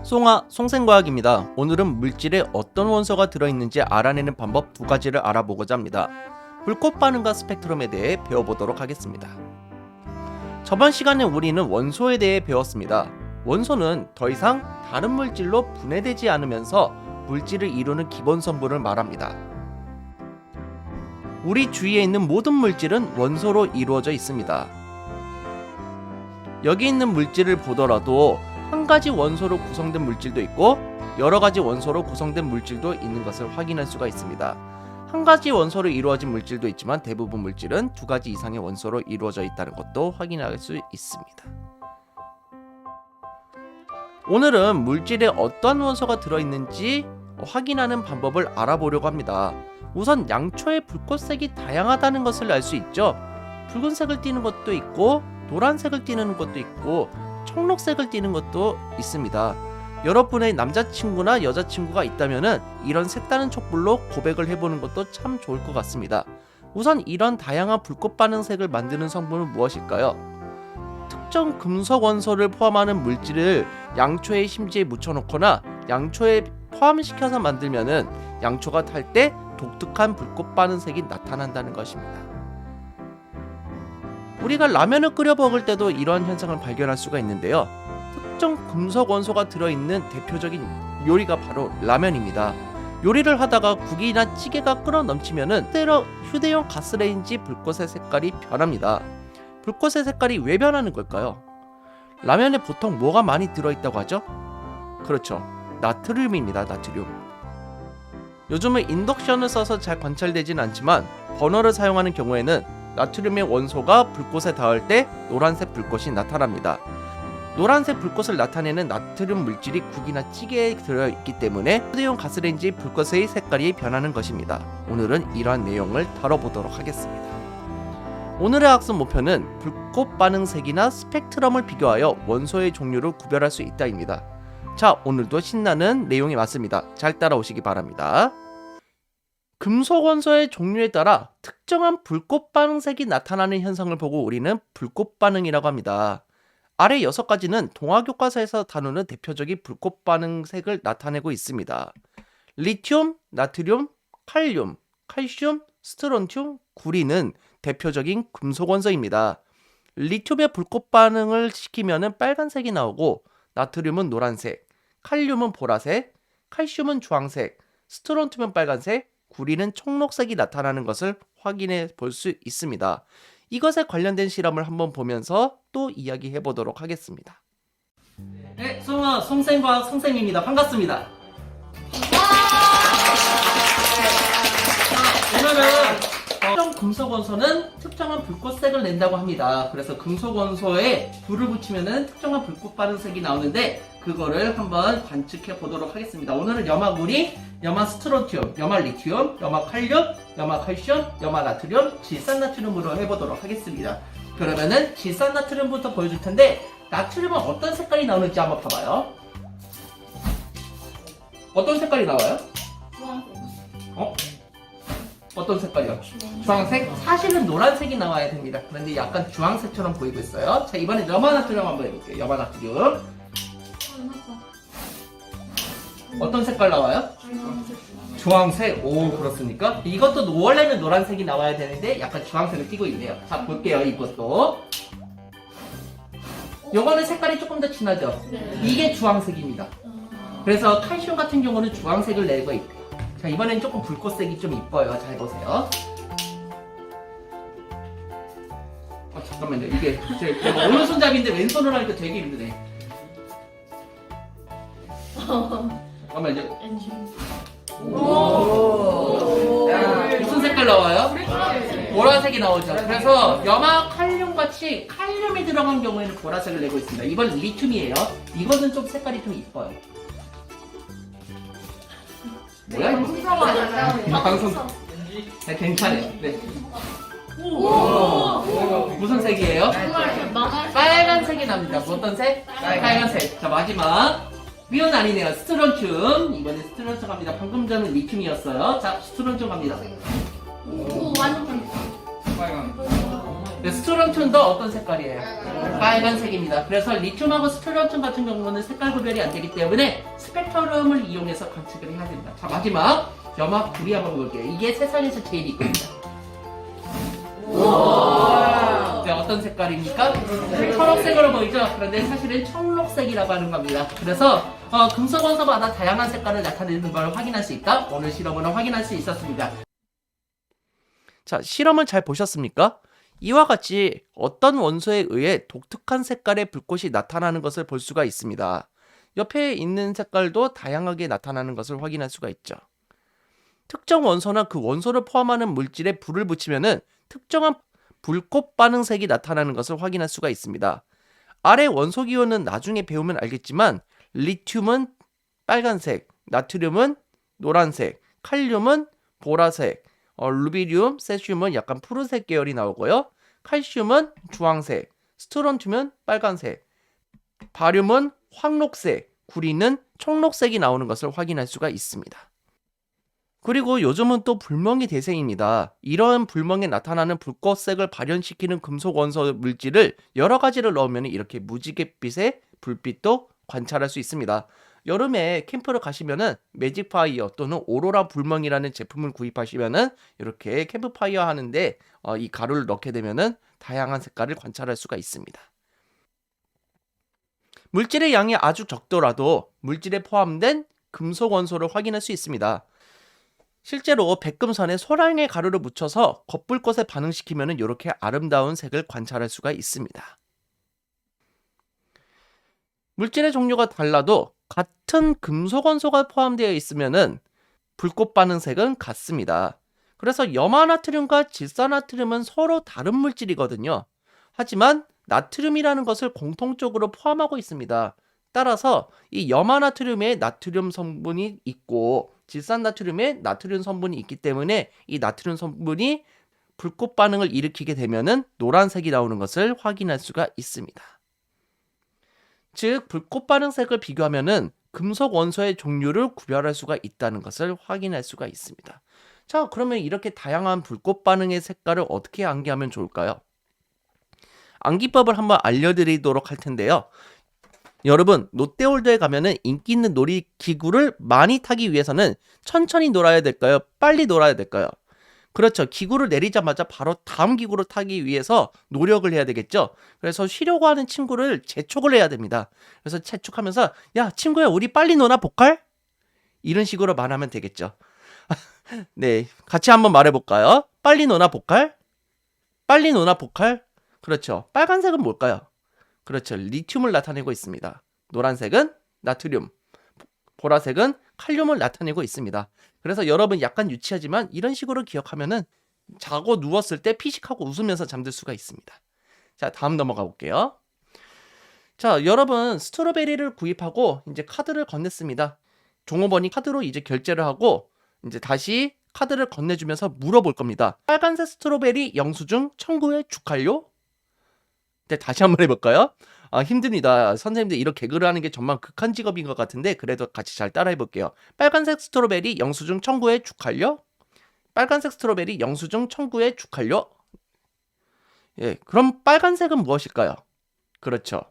송아 송생과학입니다. 오늘은 물질에 어떤 원소가 들어있는지 알아내는 방법 두 가지를 알아보고자 합니다. 불꽃 반응과 스펙트럼에 대해 배워보도록 하겠습니다. 저번 시간에 우리는 원소에 대해 배웠습니다. 원소는 더 이상 다른 물질로 분해되지 않으면서 물질을 이루는 기본 성분을 말합니다. 우리 주위에 있는 모든 물질은 원소로 이루어져 있습니다. 여기 있는 물질을 보더라도 한 가지 원소로 구성된 물질도 있고 여러 가지 원소로 구성된 물질도 있는 것을 확인할 수가 있습니다. 한 가지 원소로 이루어진 물질도 있지만 대부분 물질은 두 가지 이상의 원소로 이루어져 있다는 것도 확인할 수 있습니다. 오늘은 물질에 어떤 원소가 들어있는지 확인하는 방법을 알아보려고 합니다. 우선 양초의 불꽃색이 다양하다는 것을 알 수 있죠. 붉은색을 띠는 것도 있고 노란색을 띠는 것도 있고 청록색을 띠는 것도 있습니다. 여러분의 남자친구나 여자친구가 있다면 이런 색다른 촛불로 고백을 해보는 것도 참 좋을 것 같습니다. 우선 이런 다양한 불꽃 반응색을 만드는 성분은 무엇일까요? 특정 금속 원소를 포함하는 물질을 양초의 심지에 묻혀놓거나 양초에 포함시켜서 만들면은 양초가 탈 때 독특한 불꽃 반응색이 나타난다는 것입니다. 우리가 라면을 끓여 먹을 때도 이러한 현상을 발견할 수가 있는데요. 특정 금속 원소가 들어있는 대표적인 요리가 바로 라면입니다. 요리를 하다가 국이나 찌개가 끓어 넘치면은 휴대용 가스레인지 불꽃의 색깔이 변합니다. 불꽃의 색깔이 왜 변하는 걸까요? 라면에 보통 뭐가 많이 들어있다고 하죠? 그렇죠. 나트륨입니다. 나트륨. 요즘은 인덕션을 써서 잘 관찰되진 않지만 버너를 사용하는 경우에는 나트륨의 원소가 불꽃에 닿을 때 노란색 불꽃이 나타납니다. 노란색 불꽃을 나타내는 나트륨 물질이 국이나 찌개에 들어있기 때문에 휴대용 가스레인지 불꽃의 색깔이 변하는 것입니다. 오늘은 이러한 내용을 다뤄보도록 하겠습니다. 오늘의 학습 목표는 불꽃 반응색이나 스펙트럼을 비교하여 원소의 종류를 구별할 수 있다입니다. 자, 오늘도 신나는 내용이 맞습니다. 잘 따라오시기 바랍니다. 금속 원소의 종류에 따라 특정한 불꽃 반응색이 나타나는 현상을 보고 우리는 불꽃 반응이라고 합니다. 아래 6가지는 동화 교과서에서 다루는 대표적인 불꽃 반응색을 나타내고 있습니다. 리튬, 나트륨, 칼륨, 칼슘, 스트론튬, 구리는 대표적인 금속 원소입니다. 리튬의 불꽃 반응을 시키면 빨간색이 나오고 나트륨은 노란색, 칼륨은 보라색, 칼슘은 주황색, 스트론튬은 빨간색, 구리는 청록색이 나타나는 것을 확인해 볼 수 있습니다. 이것에 관련된 실험을 한번 보면서 또 이야기해 보도록 하겠습니다. 네, 송아 송생과학 송생입니다. 반갑습니다. 오늘은 특정 금속 원소는 특정한 불꽃색을 낸다고 합니다. 그래서 금속 원소에 불을 붙이면은 특정한 불꽃 반응색이 나오는데 그거를 한번 관측해 보도록 하겠습니다. 오늘은 염화구리, 염화 스트론튬, 염화 리튬, 염화 칼륨, 염화 칼슘, 염화 나트륨, 질산나트륨으로 해보도록 하겠습니다. 그러면은 질산나트륨부터 보여줄 텐데 나트륨은 어떤 색깔이 나오는지 한번 봐봐요. 어떤 색깔이 나와요? 어떤 색깔이요? 주황색? 사실은 노란색이 나와야 됩니다. 그런데 약간 주황색처럼 보이고 있어요. 자, 이번엔 염화 나트륨 한번 해볼게요. 염화 나트륨. 어떤 색깔 나와요? 주황색. 오, 그렇습니까? 이것도 원래는 노란색이 나와야 되는데 약간 주황색을 띠고 있네요. 자, 볼게요. 이것도. 요거는 색깔이 조금 더 진하죠? 이게 주황색입니다. 그래서 칼슘 같은 경우는 주황색을 내고 있대요. 자, 이번엔 조금 불꽃색이 좀 이뻐요. 잘 보세요. 잠깐만요. 이게 제가 오른손잡이인데 왼손으로 하니까 되게 힘드네. 잠깐만요. 무슨 색깔 나와요? 보라색이 나오죠. 그래서 염화 칼륨 같이 칼륨이 들어간 경우에는 보라색을 내고 있습니다. 이번 리튬이에요. 이거는 좀 색깔이 좀 이뻐요. 뭐야 이거? 방송. 네, 괜찮아요. 네. 무슨 색이에요? 빨간색이 납니다. 어떤 색? 빨간색. 자, 마지막. 미온 아니네요. 스트론튬. 이번에 스트론튬 갑니다. 방금 전에 리튬이었어요. 자, 스트론튬 갑니다. 오, 완전 빨간. 네, 스트론튬도 어떤 색깔이에요? 빨간색입니다. 그래서 리튬하고 스트론튬 같은 경우는 색깔 구별이 안 되기 때문에 스펙트럼을 이용해서 관측을 해야 됩니다. 자, 마지막 염화 구리 한번 볼게요. 이게 세상에서 제일 이쁩니다. 네, 어떤 색깔입니까? 초록색으로 보이죠? 그런데 사실은 청록색이라고 하는 겁니다. 그래서 금속 원소마다 다양한 색깔을 나타내는 걸 확인할 수 있다. 오늘 실험으로 확인할 수 있었습니다. 자, 실험을 잘 보셨습니까? 이와 같이 어떤 원소에 의해 독특한 색깔의 불꽃이 나타나는 것을 볼 수가 있습니다. 옆에 있는 색깔도 다양하게 나타나는 것을 확인할 수가 있죠. 특정 원소나 그 원소를 포함하는 물질에 불을 붙이면은 특정한 불꽃 반응색이 나타나는 것을 확인할 수가 있습니다. 아래 원소 기호는 나중에 배우면 알겠지만 리튬은 빨간색, 나트륨은 노란색, 칼륨은 보라색, 루비륨, 세슘은 약간 푸른색 계열이 나오고요. 칼슘은 주황색, 스트론튬은 빨간색, 바륨은 황록색, 구리는 청록색이 나오는 것을 확인할 수가 있습니다. 그리고 요즘은 또 불멍이 대세입니다. 이런 불멍에 나타나는 불꽃색을 발현시키는 금속 원소 물질을 여러 가지를 넣으면 이렇게 무지갯빛의 불빛도 관찰할 수 있습니다. 여름에 캠프를 가시면은 매직파이어 또는 오로라 불멍이라는 제품을 구입하시면은 이렇게 캠프파이어 하는데 이 가루를 넣게 되면은 다양한 색깔을 관찰할 수가 있습니다. 물질의 양이 아주 적더라도 물질에 포함된 금속 원소를 확인할 수 있습니다. 실제로 백금선에 소량의 가루를 묻혀서 겉불꽃에 반응시키면 이렇게 아름다운 색을 관찰할 수가 있습니다. 물질의 종류가 달라도 같은 금속 원소가 포함되어 있으면 불꽃 반응색은 같습니다. 그래서 염화나트륨과 질산나트륨은 서로 다른 물질이거든요. 하지만 나트륨이라는 것을 공통적으로 포함하고 있습니다. 따라서 이 염화나트륨에 나트륨 성분이 있고 질산나트륨에 나트륨 성분이 있기 때문에 이 나트륨 성분이 불꽃 반응을 일으키게 되면은 노란색이 나오는 것을 확인할 수가 있습니다. 즉 불꽃 반응색을 비교하면은 금속 원소의 종류를 구별할 수가 있다는 것을 확인할 수가 있습니다. 자, 그러면 이렇게 다양한 불꽃 반응의 색깔을 어떻게 암기하면 좋을까요? 암기법을 한번 알려드리도록 할 텐데요. 여러분, 롯데월드에 가면은 인기 있는 놀이기구를 많이 타기 위해서는 천천히 놀아야 될까요? 빨리 놀아야 될까요? 그렇죠. 기구를 내리자마자 바로 다음 기구를 타기 위해서 노력을 해야 되겠죠. 그래서 쉬려고 하는 친구를 재촉을 해야 됩니다. 그래서 재촉하면서 야, 친구야, 우리 빨리 노나 보컬? 이런 식으로 말하면 되겠죠. 네, 같이 한번 말해볼까요? 빨리 노나 보컬? 빨리 노나 보컬? 그렇죠. 빨간색은 뭘까요? 그렇죠. 리튬을 나타내고 있습니다. 노란색은 나트륨, 보라색은 칼륨을 나타내고 있습니다. 그래서 여러분 약간 유치하지만 이런 식으로 기억하면은 자고 누웠을 때 피식하고 웃으면서 잠들 수가 있습니다. 자, 다음 넘어가 볼게요. 자, 여러분 스트로베리를 구입하고 이제 카드를 건넸습니다. 종업원이 카드로 이제 결제를 하고 이제 다시 카드를 건네주면서 물어볼 겁니다. 빨간색 스트로베리 영수증 청구해 주칼요? 네, 다시 한번 해볼까요? 힘듭니다. 선생님들 이런 개그를 하는 게 정말 극한 직업인 것 같은데 그래도 같이 잘 따라해 볼게요. 빨간색 스트로베리 영수증 청구해 주칼요? 빨간색 스트로베리 영수증 청구해 주칼요? 예, 그럼 빨간색은 무엇일까요? 그렇죠.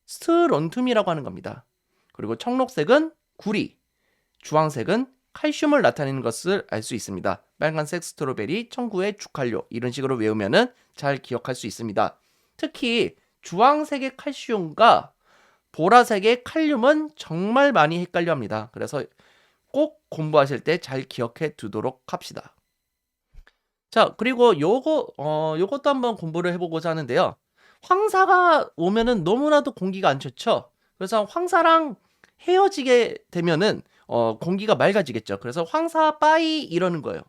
스트론튬이라고 하는 겁니다. 그리고 청록색은 구리, 주황색은 칼슘을 나타내는 것을 알 수 있습니다. 빨간색 스트로베리 청구해 주칼요. 이런 식으로 외우면은 잘 기억할 수 있습니다. 특히 주황색의 칼슘과 보라색의 칼륨은 정말 많이 헷갈려 합니다. 그래서 꼭 공부하실 때 잘 기억해 두도록 합시다. 자, 그리고 요것도 한번 공부를 해보고자 하는데요. 황사가 오면은 너무나도 공기가 안 좋죠. 그래서 황사랑 헤어지게 되면은 공기가 맑아지겠죠. 그래서 황사 빠이 이러는 거예요.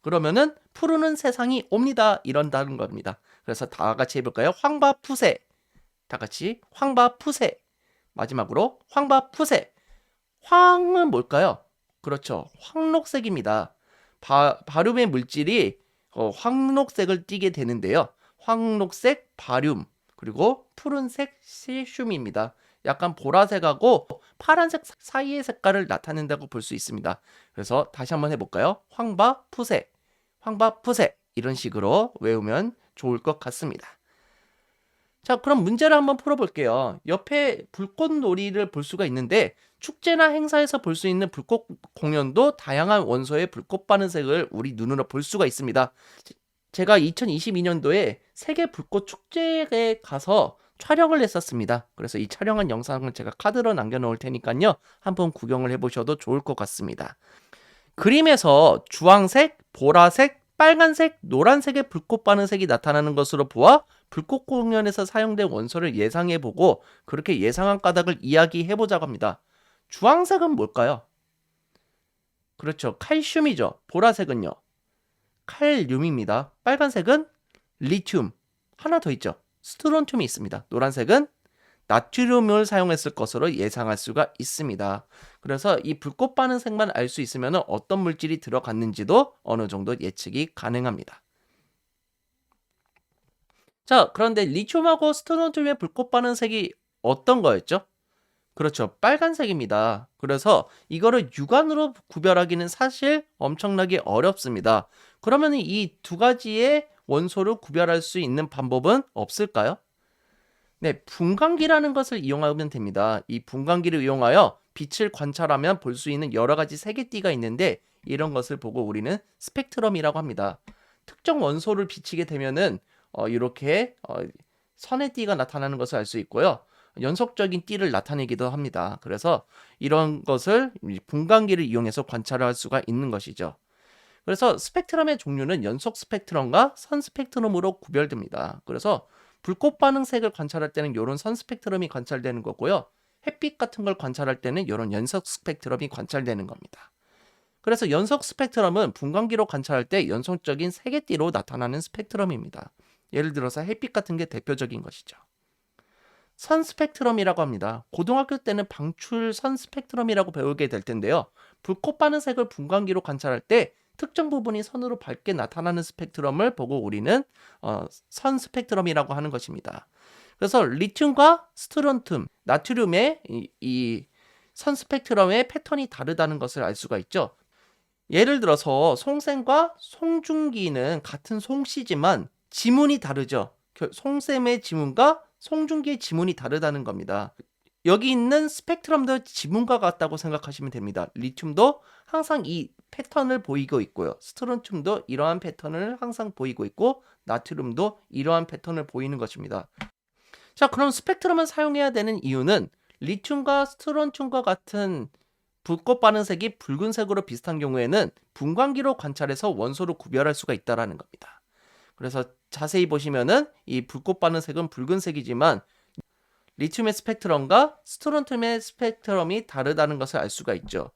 그러면은 푸르는 세상이 옵니다. 이런다는 겁니다. 그래서 다 같이 해볼까요? 황바푸세. 다 같이 황바푸세. 마지막으로 황바푸세. 황은 뭘까요? 그렇죠. 황록색입니다. 바륨의 물질이 황록색을 띠게 되는데요. 황록색 바륨 그리고 푸른색 세슘입니다. 약간 보라색하고 파란색 사이의 색깔을 나타낸다고 볼 수 있습니다. 그래서 다시 한번 해볼까요? 황바푸세, 황바푸세 이런 식으로 외우면 좋을 것 같습니다. 자, 그럼 문제를 한번 풀어볼게요. 옆에 불꽃놀이를 볼 수가 있는데 축제나 행사에서 볼 수 있는 불꽃 공연도 다양한 원소의 불꽃 반응색을 우리 눈으로 볼 수가 있습니다. 제가 2022년도에 세계 불꽃 축제에 가서 촬영을 했었습니다. 그래서 이 촬영한 영상을 제가 카드로 남겨놓을 테니까요. 한번 구경을 해보셔도 좋을 것 같습니다. 그림에서 주황색, 보라색, 빨간색, 노란색의 불꽃 반응색이 나타나는 것으로 보아 불꽃 공연에서 사용된 원소를 예상해보고 그렇게 예상한 까닭을 이야기해보자고 합니다. 주황색은 뭘까요? 그렇죠. 칼슘이죠. 보라색은요. 칼륨입니다. 빨간색은 리튬. 하나 더 있죠. 스트론튬이 있습니다. 노란색은 나트륨을 사용했을 것으로 예상할 수가 있습니다. 그래서 이 불꽃 반응색만 알 수 있으면 어떤 물질이 들어갔는지도 어느 정도 예측이 가능합니다. 자, 그런데 리튬하고 스트론튬의 불꽃 반응색이 어떤 거였죠? 그렇죠. 빨간색입니다. 그래서 이거를 육안으로 구별하기는 사실 엄청나게 어렵습니다. 그러면 이 두 가지의 원소를 구별할 수 있는 방법은 없을까요? 네, 분광기라는 것을 이용하면 됩니다. 이 분광기를 이용하여 빛을 관찰하면 볼 수 있는 여러 가지 색의 띠가 있는데 이런 것을 보고 우리는 스펙트럼이라고 합니다. 특정 원소를 비치게 되면은 이렇게 선의 띠가 나타나는 것을 알 수 있고요. 연속적인 띠를 나타내기도 합니다. 그래서 이런 것을 분광기를 이용해서 관찰을 할 수가 있는 것이죠. 그래서 스펙트럼의 종류는 연속 스펙트럼과 선 스펙트럼으로 구별됩니다. 그래서 불꽃 반응색을 관찰할 때는 이런 선 스펙트럼이 관찰되는 거고요. 햇빛 같은 걸 관찰할 때는 이런 연속 스펙트럼이 관찰되는 겁니다. 그래서 연속 스펙트럼은 분광기로 관찰할 때 연속적인 색의 띠로 나타나는 스펙트럼입니다. 예를 들어서 햇빛 같은 게 대표적인 것이죠. 선 스펙트럼이라고 합니다. 고등학교 때는 방출 선 스펙트럼이라고 배우게 될 텐데요. 불꽃 반응색을 분광기로 관찰할 때 특정 부분이 선으로 밝게 나타나는 스펙트럼을 보고 우리는 선 스펙트럼이라고 하는 것입니다. 그래서 리튬과 스트론튬, 나트륨의 이 선 스펙트럼의 패턴이 다르다는 것을 알 수가 있죠. 예를 들어서 송샘과 송중기는 같은 송씨지만 지문이 다르죠. 송샘의 지문과 송중기의 지문이 다르다는 겁니다. 여기 있는 스펙트럼도 지문과 같다고 생각하시면 됩니다. 리튬도 항상 이 패턴을 보이고 있고요. 스트론튬도 이러한 패턴을 항상 보이고 있고 나트륨도 이러한 패턴을 보이는 것입니다. 자, 그럼 스펙트럼을 사용해야 되는 이유는 리튬과 스트론튬과 같은 불꽃 반응색이 붉은색으로 비슷한 경우에는 분광기로 관찰해서 원소를 구별할 수가 있다는 겁니다. 그래서 자세히 보시면은 이 불꽃 반응색은 붉은색이지만 리튬의 스펙트럼과 스트론튬의 스펙트럼이 다르다는 것을 알 수가 있죠.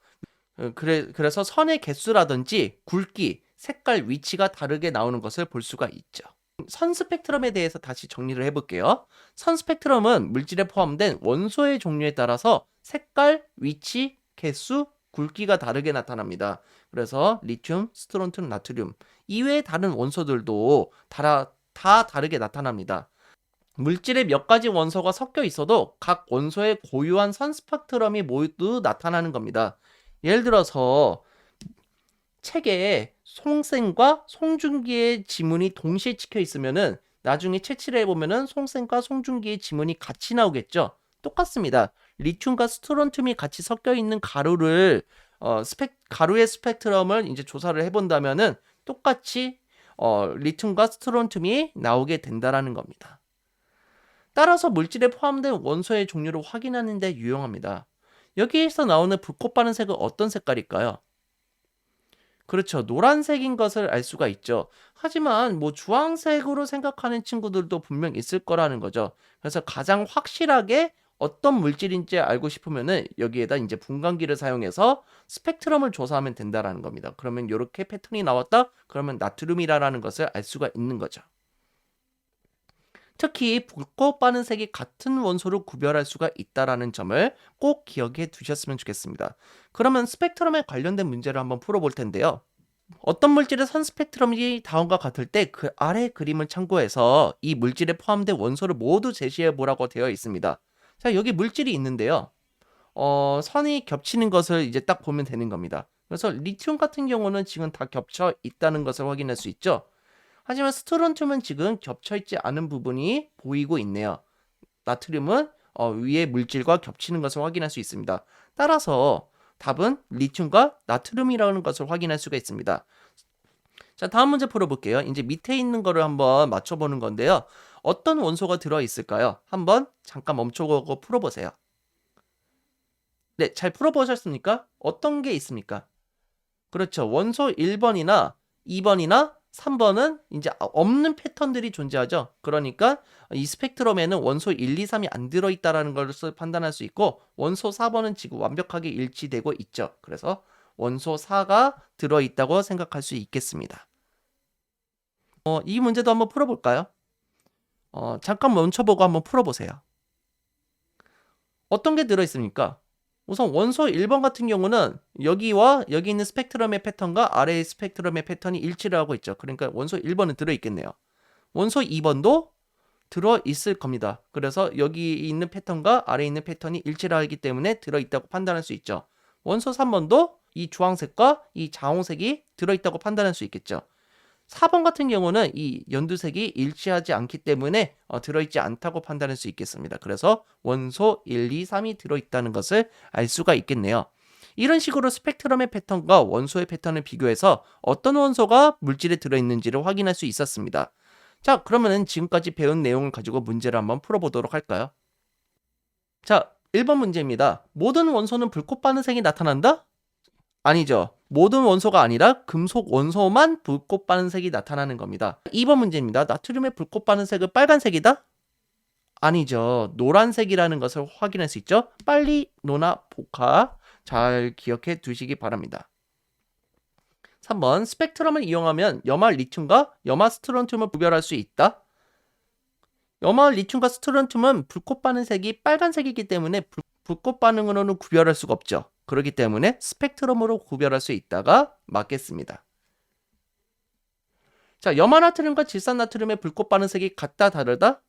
그래서 선의 개수라든지 굵기, 색깔, 위치가 다르게 나오는 것을 볼 수가 있죠. 선 스펙트럼에 대해서 다시 정리를 해볼게요. 선 스펙트럼은 물질에 포함된 원소의 종류에 따라서 색깔, 위치, 개수, 굵기가 다르게 나타납니다. 그래서 리튬, 스트론튬, 나트륨 이외의 다른 원소들도 다 다르게 나타납니다. 물질에 몇 가지 원소가 섞여 있어도 각 원소의 고유한 선 스펙트럼이 모두 나타나는 겁니다. 예를 들어서 책에 송샘과 송중기의 지문이 동시에 찍혀 있으면은 나중에 채취를 해보면은 송샘과 송중기의 지문이 같이 나오겠죠. 똑같습니다. 리튬과 스트론튬이 같이 섞여 있는 가루를 가루의 스펙트럼을 이제 조사를 해본다면은 똑같이 리튬과 스트론튬이 나오게 된다라는 겁니다. 따라서 물질에 포함된 원소의 종류를 확인하는 데 유용합니다. 여기에서 나오는 불꽃 반응색은 어떤 색깔일까요? 그렇죠. 노란색인 것을 알 수가 있죠. 하지만 주황색으로 생각하는 친구들도 분명 있을 거라는 거죠. 그래서 가장 확실하게 어떤 물질인지 알고 싶으면은 여기에다 이제 분광기를 사용해서 스펙트럼을 조사하면 된다라는 겁니다. 그러면 이렇게 패턴이 나왔다? 그러면 나트륨이라는 것을 알 수가 있는 거죠. 특히 불꽃 반응색이 같은 원소를 구별할 수가 있다라는 점을 꼭 기억해 두셨으면 좋겠습니다. 그러면 스펙트럼에 관련된 문제를 한번 풀어볼 텐데요. 어떤 물질의 선 스펙트럼이 다음과 같을 때 그 아래 그림을 참고해서 이 물질에 포함된 원소를 모두 제시해 보라고 되어 있습니다. 자, 여기 물질이 있는데요. 선이 겹치는 것을 이제 딱 보면 되는 겁니다. 그래서 리튬 같은 경우는 지금 다 겹쳐 있다는 것을 확인할 수 있죠. 하지만 스트론튬은 지금 겹쳐있지 않은 부분이 보이고 있네요. 나트륨은 위에 물질과 겹치는 것을 확인할 수 있습니다. 따라서 답은 리튬과 나트륨이라는 것을 확인할 수가 있습니다. 자, 다음 문제 풀어볼게요. 이제 밑에 있는 거를 한번 맞춰보는 건데요. 어떤 원소가 들어있을까요? 한번 잠깐 멈춰보고 풀어보세요. 네, 잘 풀어보셨습니까? 어떤 게 있습니까? 그렇죠. 원소 1번이나 2번이나 3번은 이제 없는 패턴들이 존재하죠. 그러니까 이 스펙트럼에는 원소 1, 2, 3이 안 들어있다라는 것을 판단할 수 있고, 원소 4번은 지금 완벽하게 일치되고 있죠. 그래서 원소 4가 들어있다고 생각할 수 있겠습니다. 이 문제도 한번 풀어볼까요? 잠깐 멈춰보고 한번 풀어보세요. 어떤 게 들어있습니까? 우선 원소 1번 같은 경우는 여기와 여기 있는 스펙트럼의 패턴과 아래의 스펙트럼의 패턴이 일치를 하고 있죠. 그러니까 원소 1번은 들어있겠네요. 원소 2번도 들어있을 겁니다. 그래서 여기 있는 패턴과 아래에 있는 패턴이 일치를 하기 때문에 들어있다고 판단할 수 있죠. 원소 3번도 이 주황색과 이 자홍색이 들어있다고 판단할 수 있겠죠. 4번 같은 경우는 이 연두색이 일치하지 않기 때문에 들어있지 않다고 판단할 수 있겠습니다. 그래서 원소 1, 2, 3이 들어있다는 것을 알 수가 있겠네요. 이런 식으로 스펙트럼의 패턴과 원소의 패턴을 비교해서 어떤 원소가 물질에 들어있는지를 확인할 수 있었습니다. 자, 그러면 지금까지 배운 내용을 가지고 문제를 한번 풀어보도록 할까요? 자, 1번 문제입니다. 모든 원소는 불꽃 반응색이 나타난다? 아니죠. 모든 원소가 아니라 금속 원소만 불꽃 반응색이 나타나는 겁니다. 2번 문제입니다. 나트륨의 불꽃 반응색은 빨간색이다? 아니죠. 노란색이라는 것을 확인할 수 있죠. 빨리 노나 복화 잘 기억해 두시기 바랍니다. 3번 스펙트럼을 이용하면 염화 리튬과 염화 스트론튬을 구별할 수 있다? 염화 리튬과 스트론튬은 불꽃 반응색이 빨간색이기 때문에 불꽃 반응으로는 구별할 수가 없죠. 그렇기 때문에 스펙트럼으로 구별할 수 있다가 맞겠습니다. 자, 염화 나트륨과 질산 나트륨의 불꽃 반응색이 같다 다르다?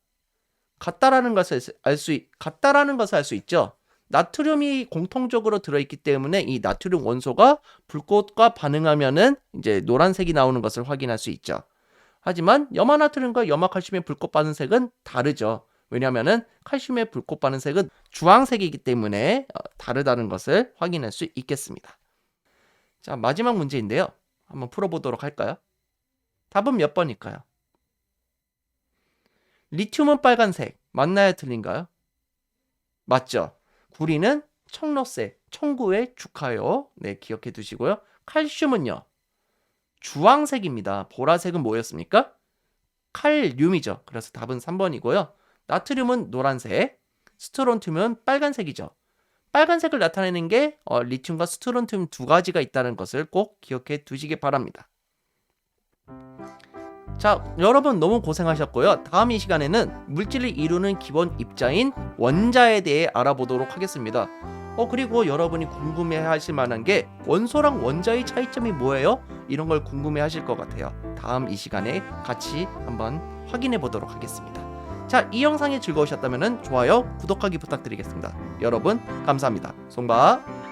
같다라는 것을 알 수 있죠. 나트륨이 공통적으로 들어있기 때문에 이 나트륨 원소가 불꽃과 반응하면은 이제 노란색이 나오는 것을 확인할 수 있죠. 하지만 염화 나트륨과 염화 칼슘의 불꽃 반응색은 다르죠. 왜냐하면은 칼슘의 불꽃 반응색은 주황색이기 때문에 다르다는 것을 확인할 수 있겠습니다. 자, 마지막 문제인데요. 한번 풀어보도록 할까요? 답은 몇 번일까요? 리튬은 빨간색, 맞나요? 틀린가요? 맞죠? 구리는 청록색, 청구의 축하요. 네, 기억해 두시고요. 칼슘은요, 주황색입니다. 보라색은 뭐였습니까? 칼륨이죠. 그래서 답은 3번이고요. 나트륨은 노란색, 스트론튬은 빨간색이죠. 빨간색을 나타내는 게 리튬과 스트론튬 두 가지가 있다는 것을 꼭 기억해 두시기 바랍니다. 자, 여러분 너무 고생하셨고요. 다음 이 시간에는 물질을 이루는 기본 입자인 원자에 대해 알아보도록 하겠습니다. 그리고 여러분이 궁금해하실 만한 게 원소랑 원자의 차이점이 뭐예요? 이런 걸 궁금해하실 것 같아요. 다음 이 시간에 같이 한번 확인해 보도록 하겠습니다. 자, 이 영상이 즐거우셨다면 좋아요, 구독하기 부탁드리겠습니다. 여러분 감사합니다. 송바.